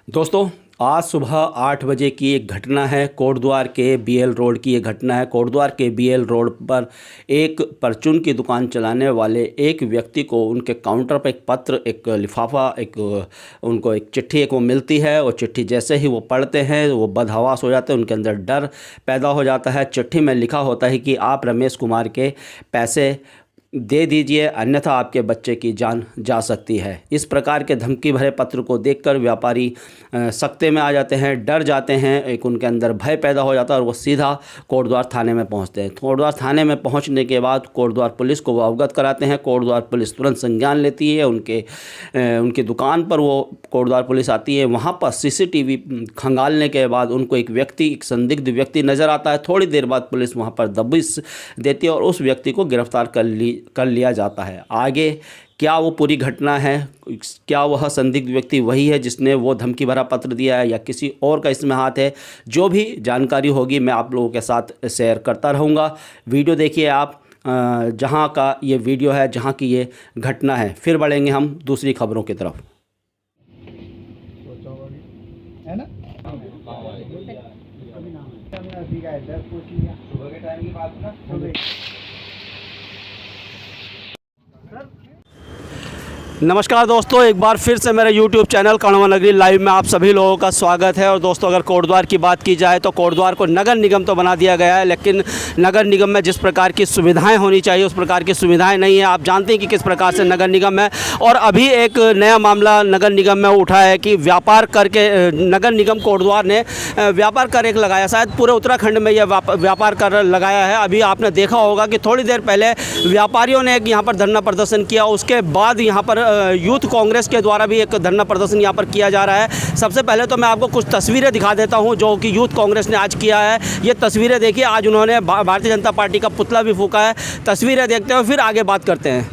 दोस्तों, आज सुबह 8 बजे की एक घटना है। कोटद्वार के बीएल रोड की ये घटना है। कोटद्वार के बीएल रोड पर एक परचून की दुकान चलाने वाले एक व्यक्ति को उनके काउंटर पर एक पत्र, एक लिफाफा, उनको एक चिट्ठी को मिलती है। और चिट्ठी जैसे ही वो पढ़ते हैं वो बदहवास हो जाते हैं, उनके अंदर डर पैदा हो जाता है। चिट्ठी में लिखा होता है कि आप रमेश कुमार के पैसे दे दीजिए, अन्यथा आपके बच्चे की जान जा सकती है। इस प्रकार के धमकी भरे पत्र को देखकर व्यापारी सकते में आ जाते हैं, डर जाते हैं, एक उनके अंदर भय पैदा हो जाता है और वो सीधा कोटद्वार थाने में पहुंचते हैं। कोटद्वार थाने में पहुंचने के बाद कोटद्वार पुलिस को वो अवगत कराते हैं। कोटद्वार पुलिस तुरंत संज्ञान लेती है। उनकी दुकान पर वो कोटद्वार पुलिस आती है। वहाँ पर सीसीटीवी खंगालने के बाद उनको एक संदिग्ध व्यक्ति नज़र आता है। थोड़ी देर बाद पुलिस वहाँ पर दबिश देती है और उस व्यक्ति को गिरफ्तार कर लिया जाता है। आगे क्या वो पूरी घटना है, क्या वह संदिग्ध व्यक्ति वही है जिसने वो धमकी भरा पत्र दिया है या किसी और का इसमें हाथ है, जो भी जानकारी होगी मैं आप लोगों के साथ शेयर करता रहूँगा। वीडियो देखिए आप, जहाँ का ये वीडियो है, जहाँ की ये घटना है। फिर बढ़ेंगे हम दूसरी खबरों की तरफ। है ना? सुबह के टाइम की बात ना। नमस्कार दोस्तों, एक बार फिर से मेरे YouTube चैनल कड़वा नगरी लाइव में आप सभी लोगों का स्वागत है। और दोस्तों, अगर कोटद्वार की बात की जाए तो कोटद्वार को नगर निगम तो बना दिया गया है, लेकिन नगर निगम में जिस प्रकार की सुविधाएं होनी चाहिए उस प्रकार की सुविधाएं नहीं है। आप जानते हैं कि किस प्रकार से नगर निगम है। और अभी एक नया मामला नगर निगम में उठा है कि व्यापार करके नगर निगम कोटद्वार ने व्यापार कर एक लगाया, शायद पूरे उत्तराखंड में यह व्यापार कर लगाया है। अभी आपने देखा होगा कि थोड़ी देर पहले व्यापारियों ने एक यहाँ पर धरना प्रदर्शन किया, उसके बाद यहाँ पर यूथ कांग्रेस के द्वारा भी एक धरना प्रदर्शन यहाँ पर किया जा रहा है। सबसे पहले तो मैं आपको कुछ तस्वीरें दिखा देता हूँ जो कि यूथ कांग्रेस ने आज किया है। ये तस्वीरें देखिए, आज उन्होंने भारतीय जनता पार्टी का पुतला भी फूंका है। तस्वीरें देखते हैं फिर आगे बात करते हैं।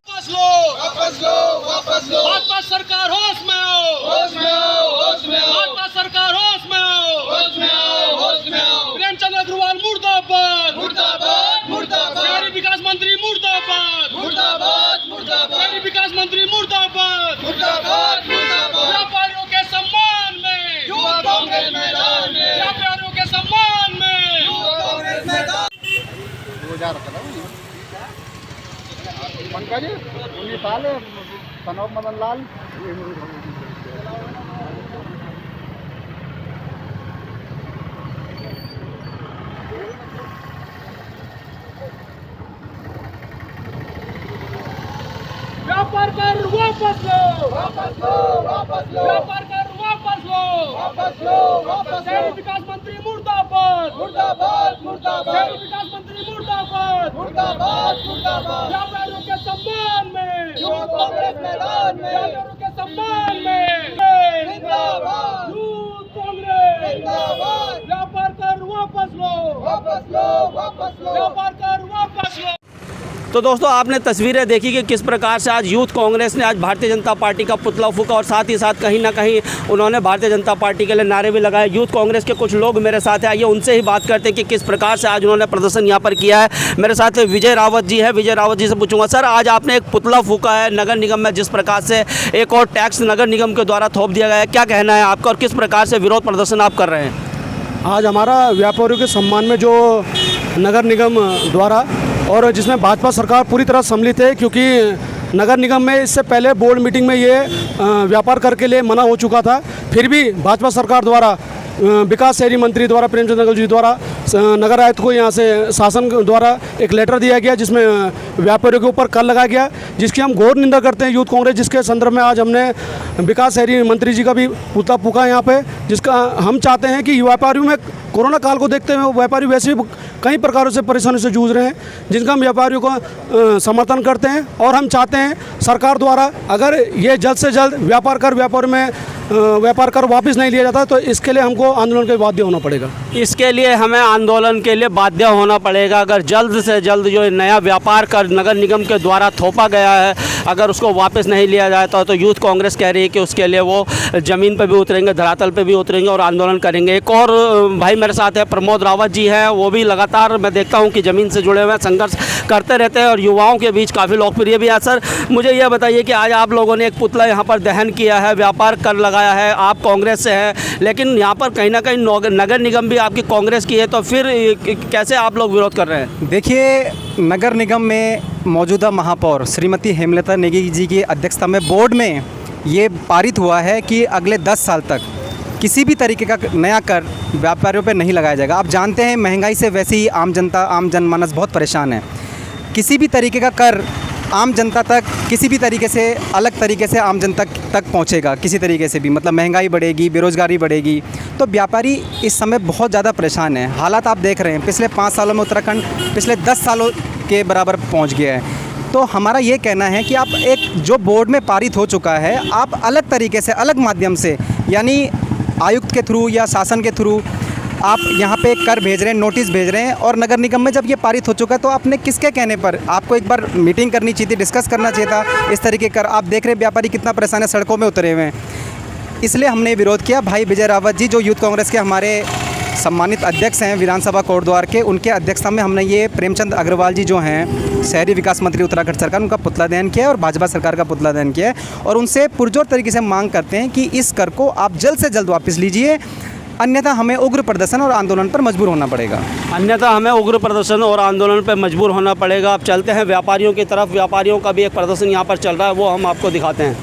वापस लो, वापस लो, वापस लो। भाजपा सरकार होश में आओ, होश में आओ, होश में आओ। भाजपा सरकार होश में आओ, होश में आओ, होश में आओ। प्रेमचंद अग्रवाल मुर्दाबाद, मुर्दाबाद, मुर्दाबाद। शहरी विकास मंत्री मुर्दाबाद, मुर्दाबाद, मुर्दाबाद। शहरी विकास मंत्री मुर्दाबाद, मुर्दाबाद, मुर्दाबाद। व्यापारियों के सम्मान में यूथ कांग्रेस मैदान में, व्यापारियों के सम्मान में यूथ कांग्रेस मैदान। पंकज 19 साल सनौब मदन लाल। व्यापार कर वापस लो, वापस लो, वापस लो। व्यापार कर वापस लो, वापस लो, वापस लो। शहरी विकास मंत्री मुर्दाबाद, मुर्दाबाद, मुर्दाबाद। शहरी विकास मंत्री मुर्दाबाद, मुर्दाबाद, मुर्दाबाद। व्यापारियों के सम्मान में यूथ कांग्रेस मैदान में, व्यापारियों के सम्मान में जिंदाबाद यूथ कांग्रेस जिंदाबाद। व्यापार कर वापस लो, वापस लो, वापस लो। व्यापार कर वापस लो। तो दोस्तों, आपने तस्वीरें देखी कि किस प्रकार से आज यूथ कांग्रेस ने आज भारतीय जनता पार्टी का पुतला फूंका और साथ ही साथ कहीं ना कहीं उन्होंने भारतीय जनता पार्टी के लिए नारे भी लगाए। यूथ कांग्रेस के कुछ लोग मेरे साथ हैं, आइए उनसे ही बात करते हैं कि किस प्रकार से आज उन्होंने प्रदर्शन यहाँ पर किया है। मेरे साथ विजय रावत जी है। विजय रावत जी से पूछूंगा, सर आज आपने एक पुतला फूंका है नगर निगम में, जिस प्रकार से एक और टैक्स नगर निगम के द्वारा थोप दिया गया है, क्या कहना है आपका और किस प्रकार से विरोध प्रदर्शन आप कर रहे हैं? आज हमारा व्यापारियों के सम्मान में जो नगर निगम द्वारा और जिसमें भाजपा सरकार पूरी तरह सम्मिलित है, क्योंकि नगर निगम में इससे पहले बोर्ड मीटिंग में ये व्यापार कर के लिए मना हो चुका था। फिर भी भाजपा सरकार द्वारा विकास शहरी मंत्री द्वारा प्रेमचंद अग्रवाल जी द्वारा नगर आयुक्त को यहाँ से शासन द्वारा एक लेटर दिया गया जिसमें व्यापारियों के ऊपर कर लगाया गया, जिसकी हम घोर निंदा करते हैं यूथ कांग्रेस। जिसके संदर्भ में आज हमने विकास शहरी मंत्री जी का भी पुतला फूंका यहाँ पे, जिसका हम चाहते हैं कि व्यापारियों में कोरोना काल को देखते हुए व्यापारी वैसे भी कई प्रकारों से परेशानी से जूझ रहे हैं, जिनका हम व्यापारियों का समर्थन करते हैं। और हम चाहते हैं सरकार द्वारा अगर ये जल्द से जल्द व्यापार कर वापस नहीं लिया जाता तो इसके लिए हमको आंदोलन के बाध्य होना पड़ेगा। इसके लिए हमें आंदोलन के लिए बाध्य होना पड़ेगा। अगर जल्द से जल्द जो नया व्यापार कर नगर निगम के द्वारा थोपा गया है, अगर उसको वापस नहीं लिया जाता तो यूथ कांग्रेस कह रही है कि उसके लिए वो ज़मीन पर भी उतरेंगे, धरातल पर भी उतरेंगे और आंदोलन करेंगे। एक और भाई मेरे साथ है, प्रमोद रावत जी हैं, वो भी लगातार मैं देखता हूँ कि ज़मीन से जुड़े हुए संघर्ष करते रहते हैं और युवाओं के बीच काफ़ी लोकप्रिय भी है। सर मुझे यह बताइए कि आज आप लोगों ने एक पुतला यहाँ पर दहन किया है, व्यापार कर लगा लगाया है, आप कांग्रेस से हैं, लेकिन यहाँ पर कहीं ना कहीं नगर निगम भी आपकी कांग्रेस की है, तो फिर कैसे आप लोग विरोध कर रहे हैं? देखिए, नगर निगम में मौजूदा महापौर श्रीमती हेमलता नेगी जी की अध्यक्षता में बोर्ड में ये पारित हुआ है कि अगले 10 साल तक किसी भी तरीके का नया कर व्यापारियों पर नहीं लगाया जाएगा। आप जानते हैं महंगाई से वैसे ही आम जनमानस बहुत परेशान है। किसी भी तरीके का कर आम जनता तक किसी भी तरीके से अलग तरीके से आम जनता तक पहुंचेगा, किसी तरीके से भी, मतलब महंगाई बढ़ेगी, बेरोज़गारी बढ़ेगी, तो व्यापारी इस समय बहुत ज़्यादा परेशान है। हालात आप देख रहे हैं, पिछले 5 सालों में उत्तराखंड पिछले 10 सालों के बराबर पहुंच गया है। तो हमारा ये कहना है कि आप एक जो बोर्ड में पारित हो चुका है, आप अलग तरीके से, अलग माध्यम से, यानी आयुक्त के थ्रू या शासन के थ्रू आप यहाँ पे कर भेज रहे हैं, नोटिस भेज रहे हैं, और नगर निगम में जब ये पारित हो चुका है तो आपने किसके कहने पर आपको एक बार मीटिंग करनी चाहिए थी, डिस्कस करना चाहिए था। इस तरीके कर आप देख रहे हैं व्यापारी कितना परेशान है, सड़कों में उतरे हुए हैं। इसलिए हमने विरोध किया। भाई विजय रावत जी, जो यूथ कांग्रेस के हमारे सम्मानित अध्यक्ष हैं विधानसभा कोटद्वार के, उनके अध्यक्षता में हमने ये प्रेमचंद अग्रवाल जी जो हैं शहरी विकास मंत्री उत्तराखंड सरकार, उनका पुतला दहन किया है और भाजपा सरकार का पुतला दहन किया है, और उनसे पुरजोर तरीके से मांग करते हैं कि इस कर को आप जल्द से जल्द वापस लीजिए, अन्यथा हमें उग्र प्रदर्शन और आंदोलन पर मजबूर होना पड़ेगा। अन्यथा हमें उग्र प्रदर्शन और आंदोलन पर मजबूर होना पड़ेगा। अब चलते हैं व्यापारियों की तरफ। व्यापारियों का भी एक प्रदर्शन यहाँ पर चल रहा है, वो हम आपको दिखाते हैं।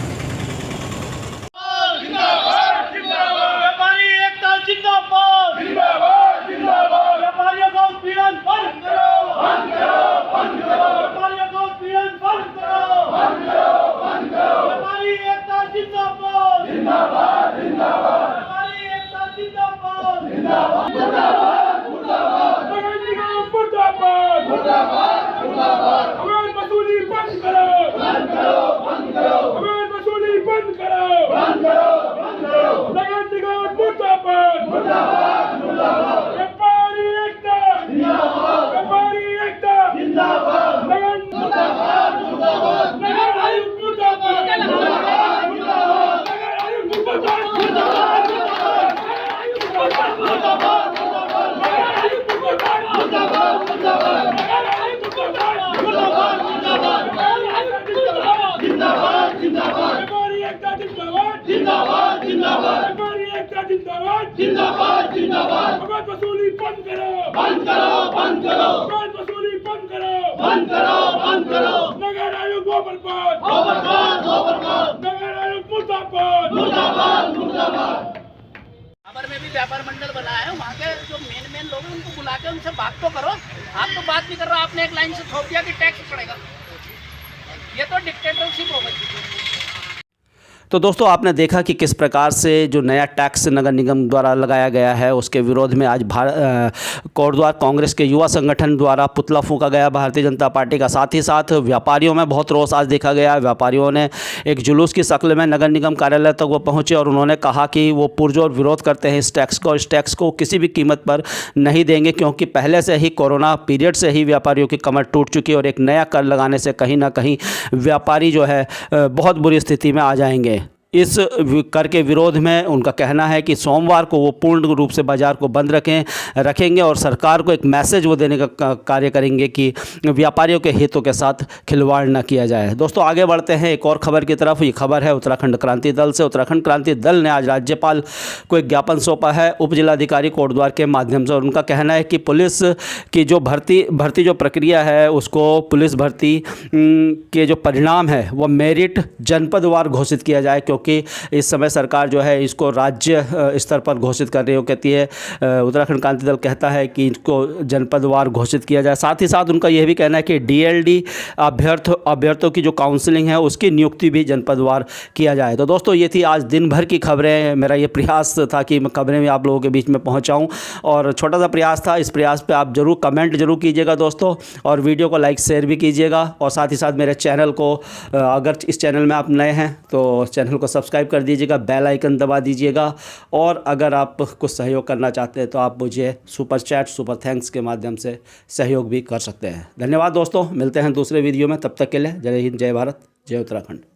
व्यापारी एकता जिंदाबाद, जिंदाबाद, जिंदाबाद। व्यापारियों का उत्पीड़न बंद करो, बंद करो, बंद करो। व्यापारियों का उत्पीड़न बंद करो, बंद करो, बंद करो। व्यापारी एकता जिंदाबाद, जिंदाबाद, जिंदाबाद। व्यापारी एकता जिंदाबाद, जिंदाबाद, मुर्दाबाद, मुर्दाबाद। नगर निगम मुर्दाबाद, मुर्दाबाद, मुर्दाबाद। अवैध वसूली बंद करो, बंद करो, बंद करो। अवैध वसूली बंद करो, बंद करो, बंद करो। नगर निगम मुर्दाबाद, मुर्दाबाद, मुर्दाबाद। व्यापारी एकता जिंदाबाद, व्यापारी एकता जिंदाबाद। नगर मुर्दाबाद, मुर्दाबाद। नगर आयुक्त मुर्दाबाद, मुर्दाबाद, मुर्दाबाद। नगर आयुक्त मुर्दाबाद, मुर्दाबाद, मुर्दाबाद। नगर आयुक्त मुर्दाबाद, मुर्दाबाद, मुर्दाबाद। नगर आयुक्त मुर्दाबाद, मुर्दाबाद, मुर्दाबाद। नगर आयुक्त मुर्दाबाद, मुर्दाबाद, मुर्दाबाद। नगर आयुक्त मुर्दाबाद, जिंदाबाद, जिंदाबाद। व्यापारी एकता जिंदाबाद, जिंदाबाद, जिंदाबाद। व्यापारी एकता जिंदाबाद, जिंदाबाद, जिंदाबाद। अवैध वसूली बंद करो, बंद करो, बंद करो। अवैध वसूली बंद करो, बंद करो, बंद करो। नगर आयुक्त बर्बाद, बर्बाद, बर्बाद। नगर आयुक्त मुर्दाबाद, मुर्दाबाद, मुर्दाबाद। खबर में भी व्यापार मंडल बना है, वहाँ के जो मेन लोग हैं उनको बुला के उनसे बात तो करो। आप तो बात नहीं कर रहे, आपने एक लाइन से थोप दिया कि टैक्स पड़ेगा। ये तो डिक्टेटरशिप हो गई। तो दोस्तों, आपने देखा कि किस प्रकार से जो नया टैक्स नगर निगम द्वारा लगाया गया है उसके विरोध में आज कोटद्वार कांग्रेस के युवा संगठन द्वारा पुतला फूंका गया भारतीय जनता पार्टी का। साथ ही साथ व्यापारियों में बहुत रोष आज देखा गया। व्यापारियों ने एक जुलूस की शक्ल में नगर निगम कार्यालय तक वो पहुंचे और उन्होंने कहा कि वो पुरजोर विरोध करते हैं इस टैक्स को किसी भी कीमत पर नहीं देंगे, क्योंकि पहले से ही कोरोना पीरियड से ही व्यापारियों की कमर टूट चुकी है और एक नया कर लगाने से कहीं ना कहीं व्यापारी जो है बहुत बुरी स्थिति में आ जाएंगे। इस कर के विरोध में उनका कहना है कि सोमवार को वो पूर्ण रूप से बाज़ार को बंद रखेंगे और सरकार को एक मैसेज वो देने का कार्य करेंगे कि व्यापारियों के हितों के साथ खिलवाड़ न किया जाए। दोस्तों, आगे बढ़ते हैं एक और खबर की तरफ। ये खबर है उत्तराखंड क्रांति दल से। उत्तराखंड क्रांति दल ने आज राज्यपाल को एक ज्ञापन सौंपा है उप जिलाधिकारी कोटद्वार के माध्यम से, और उनका कहना है कि पुलिस की जो भर्ती जो प्रक्रिया है उसको पुलिस भर्ती के जो परिणाम है वो मेरिट जनपदवार घोषित किया जाए, क्योंकि इस समय सरकार जो है इसको राज्य स्तर पर घोषित कर रही हो कहती है। उत्तराखंड क्रांति दल कहता है कि इसको जनपदवार घोषित किया जाए। साथ ही साथ उनका यह भी कहना है कि डीएलडी अभ्यर्थियों की जो काउंसलिंग है उसकी नियुक्ति भी जनपदवार किया जाए। तो दोस्तों, ये थी आज दिन भर की खबरें। मेरा ये प्रयास था कि मैं खबरें भी आप लोगों के बीच में पहुँचाऊँ, और छोटा सा प्रयास था। इस प्रयास पर आप जरूर कमेंट जरूर कीजिएगा दोस्तों, और वीडियो को लाइक शेयर भी कीजिएगा, और साथ ही साथ मेरे चैनल को, अगर इस चैनल में आप नए हैं तो चैनल को सब्सक्राइब कर दीजिएगा, बेल आइकन दबा दीजिएगा, और अगर आप कुछ सहयोग करना चाहते हैं तो आप मुझे सुपर चैट, सुपर थैंक्स के माध्यम से सहयोग भी कर सकते हैं। धन्यवाद दोस्तों, मिलते हैं दूसरे वीडियो में। तब तक के लिए जय हिंद, जय भारत, जय उत्तराखंड।